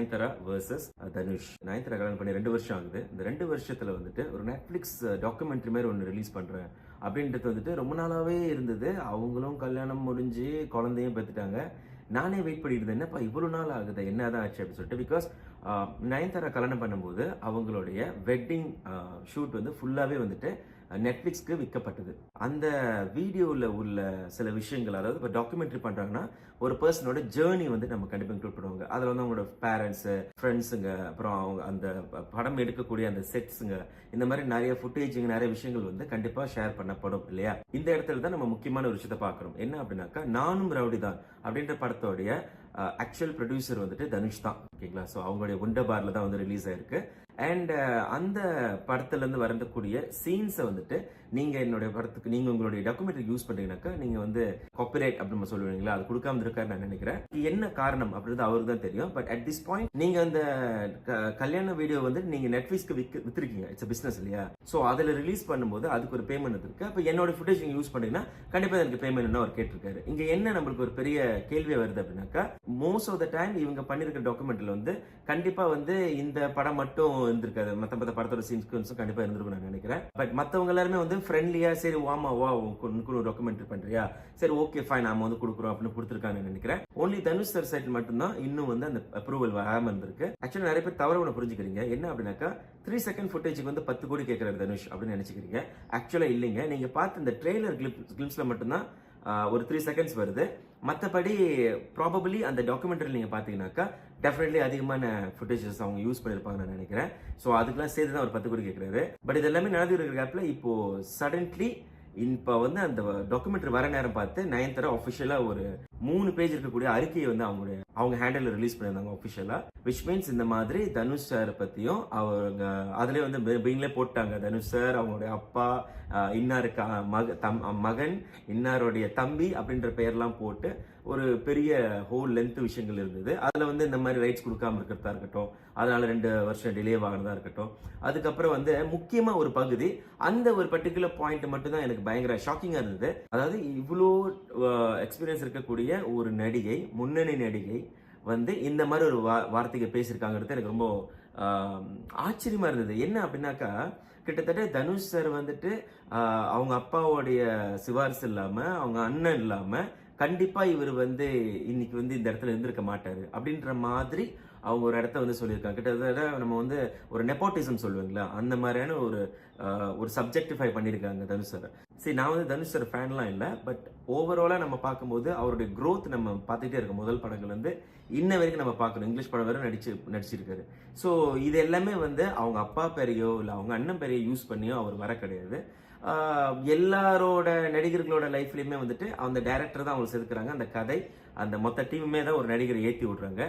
Nayanthara versus Dhanush. Nayanthara கல்யாணம் பண்ணி 2 வருஷம் ஆகுது. இந்த 2 வருஷத்துல வந்துட்டு ஒரு நெட்ஃபிளிக்ஸ் டாக்குமெண்ட்ரி மாதிரி ஒன்று ரிலீஸ் பண்றேன் அப்படின்றது வந்துட்டு ரொம்ப நாளாவே இருந்தது. அவங்களும் கல்யாணம் முடிஞ்சு குழந்தையும் பெற்றுட்டாங்க. நானே வெயிட் பண்ணிட்டு இருந்தேன், என்னப்பா இவ்வளோ நாள் ஆகுது, என்னதான் ஆச்சு அப்படின்னு சொல்லிட்டு. பிகாஸ் நயன்தாரா கல்யாணம் பண்ணும்போது அவங்களுடைய வெட்டிங் ஷூட் வந்து ஃபுல்லாகவே வந்துட்டு நெட்ஃப்ளிக்ஸ்க்கு விற்கப்பட்டது. அந்த வீடியோவில் உள்ள சில விஷயங்கள், அதாவது இப்போ டாக்குமெண்ட்ரி பண்ணுறாங்கன்னா ஒரு பர்சனோட ஜேர்னி வந்து நம்ம கண்டிப்பாக இன்க்ளூட் பண்ணுவாங்க. அதில் வந்து அவங்களோட பேரண்ட்ஸு, ஃப்ரெண்ட்ஸுங்க, அப்புறம் அவங்க அந்த படம் எடுக்கக்கூடிய அந்த செட்ஸுங்க, இந்த மாதிரி நிறைய ஃபுட்டேஜுங்க, நிறைய விஷயங்கள் வந்து கண்டிப்பாக ஷேர் பண்ணப்படும் இல்லையா. இந்த இடத்துல தான் நம்ம முக்கியமான ஒரு விஷயத்தை பார்க்குறோம். என்ன அப்படின்னாக்கா, நானும் ரவுடி தான் அப்படின்ற படத்தோடைய ஆக்சுவல் ப்ரொடியூசர் வந்துட்டு தனுஷ் தான். ஓகேங்களா. ஸோ அவங்களுடைய உண்டபாரில் தான் வந்து ரிலீஸ் ஆயிருக்கு. அண்ட் அந்த படத்துலேருந்து வரக்கூடிய சீன்ஸை வந்துட்டு நீங்கள் என்னுடைய படத்துக்கு, நீங்கள் உங்களுடைய டாக்குமெண்ட்ரி யூஸ் பண்ணுறீங்கன்னாக்கா நீங்கள் வந்து காப்பிரைட் அப்படின்னு நம்ம சொல்லுவீங்களா, அது கொடுக்காம இருக்காரு நான் நினைக்கிறேன். என்ன காரணம் அப்படின்றது அவருக்கு தான் தெரியும். பட் அட் திஸ் பாயிண்ட் நீங்கள் அந்த கல்யாண வீடியோ வந்து நீங்கள் நெட்ஃப்ளிக்ஸ்க்கு வித்துருக்கீங்க. இட்ஸ் பிஸ்னஸ் இல்லையா. ஸோ அதில் ரிலீஸ் பண்ணும்போது அதுக்கு ஒரு பேமெண்ட் இருக்கு. அப்போ என்னோட ஃபுட்டேஜ் நீங்கள் யூஸ் பண்ணீங்கன்னா கண்டிப்பாக எனக்கு பேமெண்ட் அவர் கேட்டிருக்காரு. இங்கே என்ன நம்மளுக்கு ஒரு பெரிய கேள்வி வருது அப்படின்னாக்கா, மோஸ்ட் ஆஃப் த டைம் இவங்க பண்ணிருக்க டாக்குமெண்ட்ல வந்து கண்டிப்பா வந்து இந்த படம் மட்டும் இருந்திருக்காது, மத்த படத்தோட சீன்ஸ்க்கும் கண்டிப்பா இருந்திருக்கும் நான் நினைக்கிறேன். பட் மத்தவங்க எல்லாருமே வந்து ஃப்ரெண்ட்லியா, சரி வாமா வா உனக்கு ஒரு டாக்குமெண்ட்ரி பண்றியா, சரி ஓகே ஃபைன் நாம வந்து கொடுக்குறோம் அப்படின்னு கொடுத்துருக்காங்க நினைக்கிறேன். ஒன்லி தனுஷ் சார் சைட் மட்டும்தான் இன்னும் வந்து அந்த அப்ரூவல் வராம இருந்திருக்கு. ஆக்சுவலி நிறைய பேர் தவறு ஒன்று புரிஞ்சுக்கிறீங்க. என்ன அப்படின்னாக்கா, 3 செகண்ட் ஃபுட்டேஜுக்கு வந்து 10 கோடி கேட்கிறாரு தனுஷ் அப்படின்னு நினைச்சுக்கிறீங்க. ஆக்சுவலா இல்லைங்க. நீங்க பார்த்து இந்த ட்ரெய்லர் கிளிப்ஸ்ல மட்டும்தான் ஒரு 3 செகண்ட்ஸ் வருது. மற்றபடி ப்ராபபிளி அந்த டாக்குமெண்ட்ரி நீங்க பாத்தீங்கன்னாக்கா டெஃபினெட்லி அதிகமான ஃபுட்டேஜஸ் அவங்க யூஸ் பண்ணிருப்பாங்க நான் நினைக்கிறேன். ஸோ அதுக்கெல்லாம் சேர்த்து தான் ஒரு 10 கோடி கேட்கிறாரு. பட் இது எல்லாமே நடந்து இருக்கிற கேப்ல இப்போ சடன்லி இப்போ வந்து அந்த டாக்குமெண்ட்ரி வர நேரம் பார்த்து நயன்தாரா ஆஃபிஷியலா ஒரு 3 பேஜ் இருக்கக்கூடிய அறிக்கையை வந்து அவங்க ஹேண்டில் ரிலீஸ் பண்ணியிருந்தாங்க ஆஃபிஷியலா. விச் மீன்ஸ் இந்த மாதிரி தனுஷ் சார் பத்தியும் அவங்க அதுலேயே வந்து பெயின்ல போட்டாங்க. தனுஷ் சார், அவங்களுடைய அப்பா, இன்னாருக்கு மகன், இன்னாருடைய தம்பி அப்படின்ற பெயர்லாம் போட்டு ஒரு பெரிய ஹோல் லென்த் விஷயங்கள் இருந்தது. அதுல வந்து இந்த மாதிரி ரைட்ஸ் கொடுக்காம இருக்கிறதா இருக்கட்டும், அதனால 2 வருஷம் டிலே ஆகிறதா இருக்கட்டும். அதுக்கப்புறம் வந்து முக்கியமா ஒரு பகுதி, அந்த ஒரு பர்டிகுலர் பாயிண்ட் மட்டும் தான் எனக்கு பயங்கர ஷாக்கிங்கா இருந்தது. அதாவது இவ்வளோ எக்ஸ்பீரியன்ஸ் இருக்கக்கூடிய ஒரு நடிகை, முன்னணி நடிகை வந்து இந்த மாதிரி ஒரு வார்த்தையை பேசியிருக்காங்கிறது எனக்கு ரொம்ப ஆச்சரியமா இருந்தது. என்ன அப்படின்னாக்கா, கிட்டத்தட்ட தனுஷ் சார் வந்துட்டு அவங்க அப்பாவுடைய சிபாரிசு இல்லாம, அவங்க அண்ணன் இல்லாம கண்டிப்பா இவர் வந்து இன்னைக்கு வந்து இந்த இடத்துல இருந்திருக்க மாட்டாரு அப்படின்ற மாதிரி அவங்க ஒரு இடத்த வந்து சொல்லியிருக்காங்க. கிட்டத்தட்ட நம்ம வந்து ஒரு நெப்போட்டிசம் சொல்லுவீங்களா, அந்த மாதிரியான ஒரு சப்ஜெக்டிஃபை பண்ணியிருக்காங்க தனுஷ் சார். சரி, நான் வந்து தனுஷ் சார் ஃபேன்லாம் இல்லை. பட் ஓவராலா நம்ம பார்க்கும்போது அவருடைய க்ரோத் நம்ம பார்த்துட்டே இருக்கோம். முதல் படங்கள் வந்து இன்ன வரைக்கும் நம்ம பார்க்கணும். இங்கிலீஷ் படம் வேற நடிச்சிருக்காரு. ஸோ இது எல்லாமே வந்து அவங்க அப்பா பேரையோ இல்லை அவங்க அண்ணன் பேரையோ யூஸ் பண்ணியோ அவர் வர கிடையாது. எல்லாரோட நடிகர்களோட லைஃப்லயுமே வந்துட்டு அந்த டைரக்டர் தான் அவங்க செதுக்குறாங்க. அந்த கதை, அந்த மொத்த டீமுமே தான் ஒரு நடிகரை ஏற்றி விடுறாங்க.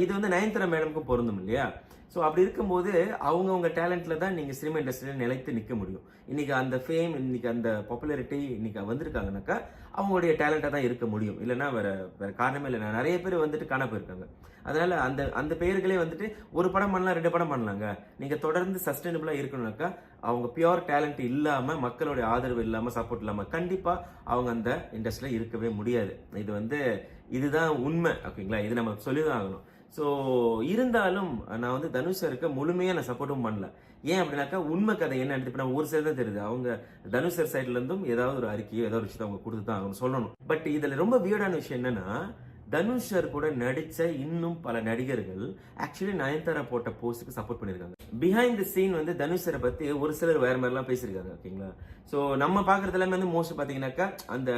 இது வந்து நயன்தாரா மேடமுக்கும் பொருந்தும் இல்லையா. ஸோ அப்படி இருக்கும்போது அவங்கவுங்க டேலண்ட்ல தான் நீங்க சினிமா இண்டஸ்ட்ரியில நிலைத்து நிற்க முடியும். இன்னைக்கு அந்த ஃபேம், இன்னைக்கு அந்த பாப்புலாரிட்டி இன்னைக்கு வந்திருக்காங்கனாக்கா அவங்களுடைய டேலண்டா தான் இருக்க முடியும். இல்லைன்னா வேற காரணமே இல்லை. நிறைய பேர் வந்துட்டு காண போயிருக்காங்க. அதனால அந்த பெயர்களே வந்துட்டு ஒரு படம் பண்ணலாம், 2 படம் பண்ணலாங்க. நீங்க தொடர்ந்து சஸ்டைனபிளா இருக்கணும்னாக்கா அவங்க பியூர் டேலண்ட் இல்லாம, மக்களுடைய ஆதரவு இல்லாம, சப்போர்ட் இல்லாம கண்டிப்பா அவங்க அந்த இண்டஸ்ட்ரியில இருக்கவே முடியாது. இதுதான் உண்மை. ஓகேங்களா. இது நம்ம சொல்லிதான் ஆகணும். ஸோ இருந்தாலும் நான் வந்து தனுஷ் சாருக்கு முழுமையா நான் சப்போர்ட்டும் பண்ணல. ஏன் அப்படின்னாக்கா, உண்மை கதை என்ன எடுத்து நான் ஒரு சைடு தான் தெரியுது. அவங்க தனுஷ் சார் சைட்ல இருந்தும் ஏதாவது ஒரு அறிக்கையோ ஏதாவது ஒரு விஷயத்தை அவங்க கொடுத்து தான் அவங்க சொல்லணும். பட் இதுல ரொம்ப வியர்டான விஷயம் என்னன்னா, தனுஷ் சார் கூட நடிச்ச இன்னும் பல நடிகர்கள் ஆக்சுவலி நயன்தாரா போட்ட போஸ்டுக்கு சப்போர்ட் பண்ணிருக்காங்க. பிஹைண்ட் தி சீன் வந்து தனுஷ் சாரை பத்தி ஒரு சிலர் வேற மாதிரி எல்லாம் பேசியிருக்காங்க. ஓகேங்களா. ஸோ நம்ம பாக்குறது எல்லாமே வந்து மோஸ்ட் பாத்தீங்கன்னாக்கா, அந்த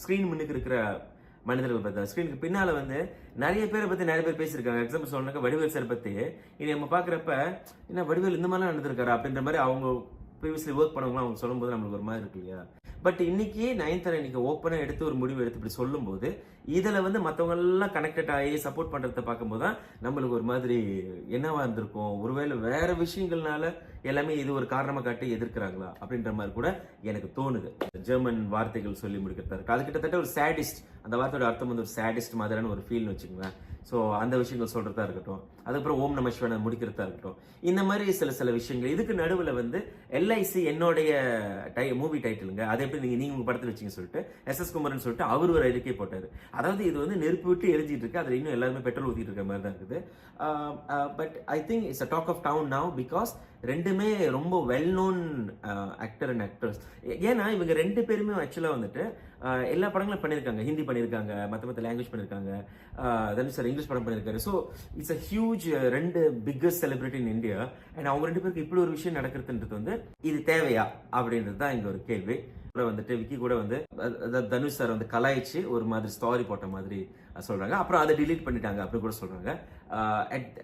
ஸ்கிரீன் முன்னுக்கு இருக்கிற மனிதர்கள் பார்த்தா ஸ்கிரீனுக்கு பின்னால வந்து நிறைய பேரை பத்தி நிறைய பேர் பேசியிருக்காங்க. எக்ஸாம்பிள் சொன்னாக்க வடிவேல் சார் பத்தி இனி நம்ம பாக்குறப்ப என்ன வடிவேல் இந்த மாதிரிலாம் நடந்திருக்காரு அப்படின்ற மாதிரி அவங்க ப்ரீவியஸ்லி ஒர்க் பண்ணவங்களாம் அவங்க சொல்லும்போது நம்மளுக்கு ஒரு மாதிரி இருக்கு இல்லையா. பட் இன்னைக்கு நயன்தாரா இன்னைக்கு ஓப்பனா எடுத்து ஒரு முடிவு எடுத்து இப்படி சொல்லும் போது இதுல வந்து மத்தவங்க எல்லாம் கனெக்டட் ஆகி சப்போர்ட் பண்றதை பார்க்கும்போது தான் நம்மளுக்கு ஒரு மாதிரி என்னவா இருந்திருக்கும், ஒருவேளை வேற விஷயங்கள்னால எல்லாமே இது ஒரு காரணமா காட்டி எதிர்க்கிறாங்களா அப்படின்ற மாதிரி கூட எனக்கு தோணுது. ஜெர்மன் வார்த்தைகள் சொல்லி முடிக்கிறதா இருக்கு. அது கிட்டத்தட்ட ஒரு சேடிஸ்ட், அந்த வார்த்தையோட அர்த்தம் வந்து ஒரு சேடிஸ்ட் மாதிரியான ஒரு ஃபீல்னு வச்சுக்கோங்களேன். ஸோ அந்த விஷயங்கள் சொல்றதா இருக்கட்டும், அதுக்கப்புறம் ஓம் நம சிவாய முடிக்கிறதா இருக்கட்டும், இந்த மாதிரி சில விஷயங்கள். இதுக்கு நடுவில் வந்து எல்ஐசி என்னுடைய மூவி டைட்டிலுங்க, அதை எப்படி நீங்க உங்க படத்தில் வச்சீங்க சொல்லிட்டு எஸ்.எஸ். குமரன் சொல்லிட்டு அவர் ஒரு அறிக்கை போட்டாரு. அதாவது இது வந்து நெருப்பு விட்டு எரிஞ்சிட்டு இருக்கு, அதில் இன்னும் எல்லாருமே பெட்ரோல் ஊற்றிட்டு இருக்க மாதிரி தான் இருக்குது. But I think it's a talk of town now because ரெண்டுமே ரொம்ப well known actor and actors. ஏன்னா இவங்க ரெண்டு பேருமே ஆக்சுவலாக வந்துட்டு எல்லா படங்களும் பண்ணியிருக்காங்க. ஹிந்தி பண்ணியிருக்காங்க, மற்ற லாங்குவேஜ் பண்ணியிருக்காங்க, தனுஷ் சார் இங்கிலீஷ் படம் பண்ணியிருக்காரு. ஸோ இட்ஸ் அ ஹியூஜ் ரெண்டு biggest celebrity in India. And அவங்க ரெண்டு பேருக்கு இப்படி ஒரு விஷயம் நடக்கிறதுன்றது வந்து இது தேவையா அப்படின்றது தான் இங்க ஒரு கேள்வி. வந்துட்டு விக்கி கூட வந்து தனுஷ் சார் வந்து கலாய்ச்சி ஒரு மாதிரி ஸ்டாரி போட்ட மாதிரி சொல்றாங்க. அப்புறம் அதை டிலீட் பண்ணிட்டாங்க அப்படின்னு கூட சொல்றாங்க.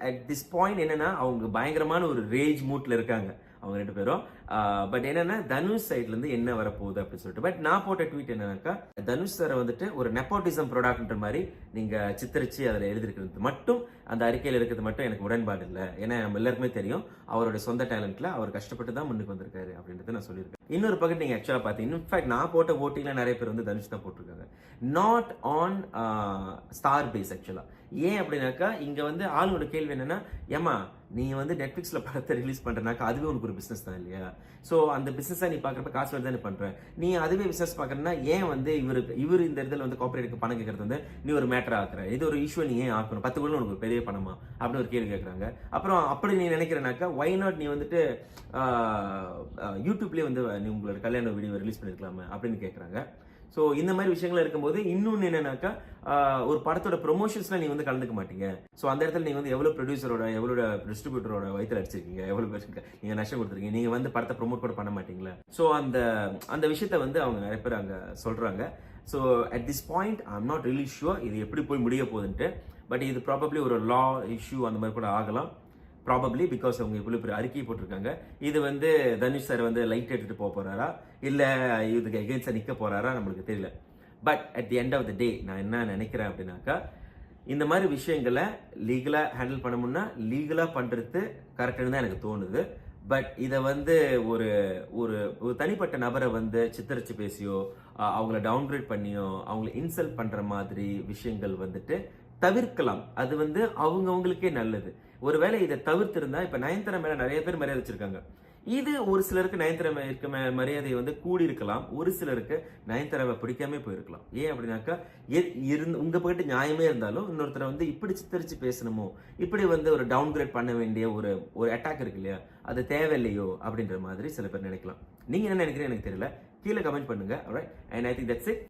அட் திஸ் பாயிண்ட் என்னன்னா அவங்க பயங்கரமான ஒரு ரேஜ் மூட்ல இருக்காங்க அவங்க ரெண்டு பேரும். பட் என்னன்னா தனுஷ் சைட்ல இருந்து என்ன வரப்போகுது அப்படின்னு சொல்லிட்டு. பட் நான் போட்ட ட்வீட் என்னன்னாக்கா, தனுஷ் சாரை வந்துட்டு ஒரு நெப்போட்டிசம் ப்ராடக்ட்ன்ற மாதிரி நீங்க சித்தரிச்சு அதில் எழுதிருக்கிறது மட்டும், அந்த அறிக்கையில் இருக்கிறது மட்டும் எனக்கு உடன்பாடு இல்லை. ஏன்னா நம்ம எல்லாருக்குமே தெரியும் அவருடைய சொந்த டேலண்ட்ல அவர் கஷ்டப்பட்டு தான் முன்னுக்கு வந்திருக்காரு அப்படின்றத நான் சொல்லியிருக்கேன். இன்னொரு பக்கம் நீங்க ஆக்சுவலா பாத்தீங்கன்னா, இன்ஃபேக்ட் நான் போட்ட ஓட்டிங்ல நிறைய பேர் வந்து தனுஷ் தான் போட்டிருக்காங்க, நாட் ஆன் ஸ்டார் பேஸ். ஆக்சுவலா ஏன் அப்படின்னாக்கா, இங்க வந்து ஆளுங்களோட கேள்வி என்னன்னா, ஏமா நீ வந்து நெட்ஃபிளிக்ஸ்ல படத்தை ரிலீஸ் பண்றனாக்கா அதுவே உனக்கு ஒரு பிசினஸ் தான் இல்லையா? ஸோ அந்த பிசினஸா நீ பாக்குறப்ப காசு வருது தானே பண்ற, நீ அதுவே பிசினஸ் பாக்குறன்னா ஏன் வந்து இவர் இந்த இடத்துல வந்து கார்பரேட்டுக்கு பணம் கேட்கறது வந்து நீ ஒரு மேட்டர் ஆக்குற, இது ஒரு இஷ்யூ நீ ஏன் ஆக்கணும், 10 கோடி உனக்கு பெரிய பணமா அப்படின்னு ஒரு கேள்வி கேட்கறாங்க. அப்புறம் அப்படி நீ நினைக்கிறனாக்கா ஒய் நாட் நீ வந்துட்டு யூடியூப்லேயே வந்து நீ உங்களோட கல்யாண வீடியோ ரிலீஸ் பண்ணிருக்கலாமே அப்படின்னு கேட்கறாங்க. ஸோ இந்த மாதிரி விஷயங்கள் இருக்கும்போது இன்னொன்று என்னன்னாக்கா, ஒரு படத்தோட ப்ரொமோஷன்ஸ்ல நீங்க வந்து கலந்துக்க மாட்டீங்க. ஸோ அந்த இடத்துல நீங்க வந்து எவ்வளவு ப்ரொடியூசரோட எவ்வளோ டிஸ்ட்ரிபியூட்டரோட வயிற்றுல அடிச்சிருக்கீங்க, எவ்வளவு பேருக்கு நீங்க நஷ்டம் கொடுத்துருக்கீங்க, நீங்க வந்து படத்தை ப்ரொமோட் கூட பண்ண மாட்டீங்களா? ஸோ அந்த விஷயத்த வந்து அவங்க நிறைய பேர் அங்க சொல்றாங்க. So at this point I am not really sure இது எப்படி போய் முடிய போகுதுன்ட்டு. பட் இது ப்ராபப்ளி ஒரு லா இஷ்யூ அந்த மாதிரி கூட ஆகலாம். ப்ராபப்ளி பிகாஸ் அவங்க இவ்வளவு பெரிய அறிக்கையை போட்டிருக்காங்க. இது வந்து தனுஷ் சார் வந்து லைட் எடுத்துட்டு போக போறாரா இல்ல இதுக்கு எகென்ஸ்டா நிக்க போறாரா நம்மளுக்கு தெரியல. But at the end of the day நான் என்ன நினைக்கிறேன் அப்படின்னாக்கா, இந்த மாதிரி விஷயங்களை லீகலா ஹேண்டில் பண்ண முன்னா லீகலா பண்றது கரெக்டுன்னு தான் எனக்கு தோணுது. பட் இதை வந்து ஒரு ஒரு தனிப்பட்ட நபரை வந்து சித்தரிச்சு பேசியோ அவங்கள டவுன்கிரேட் பண்ணியோ அவங்கள இன்சல்ட் பண்ற மாதிரி விஷயங்கள் வந்துட்டு தவிர்க்கலாம். அது வந்து அவங்களுக்கே நல்லது. ஒருவேளை இதை தவிர்த்திருந்தா, இப்ப நயன்தாரா மேல நிறைய பேர் மரியாதை வச்சிருக்காங்க. இது ஒரு சிலருக்கு நயன்தாரா இருக்க மரியாதை வந்து கூடி இருக்கலாம், ஒரு சிலருக்கு நயன்தாராவை பிடிக்காம போயிருக்கலாம். ஏன் அப்படின்னாக்கா, உங்க பக்கத்து நியாயமே இருந்தாலும் இன்னொருத்தரை வந்து இப்படி சித்தரிச்சு பேசணுமோ, இப்படி வந்து ஒரு டவுன்கிரேட் பண்ண வேண்டிய ஒரு அட்டாக் இருக்கு இல்லையா, அது தேவையில்லையோ அப்படின்ற மாதிரி சில பேர் நினைக்கலாம். நீங்க என்ன நினைக்கிறீங்க எனக்கு தெரியல, கீழே கமெண்ட் பண்ணுங்க. Alright, and I think that's it.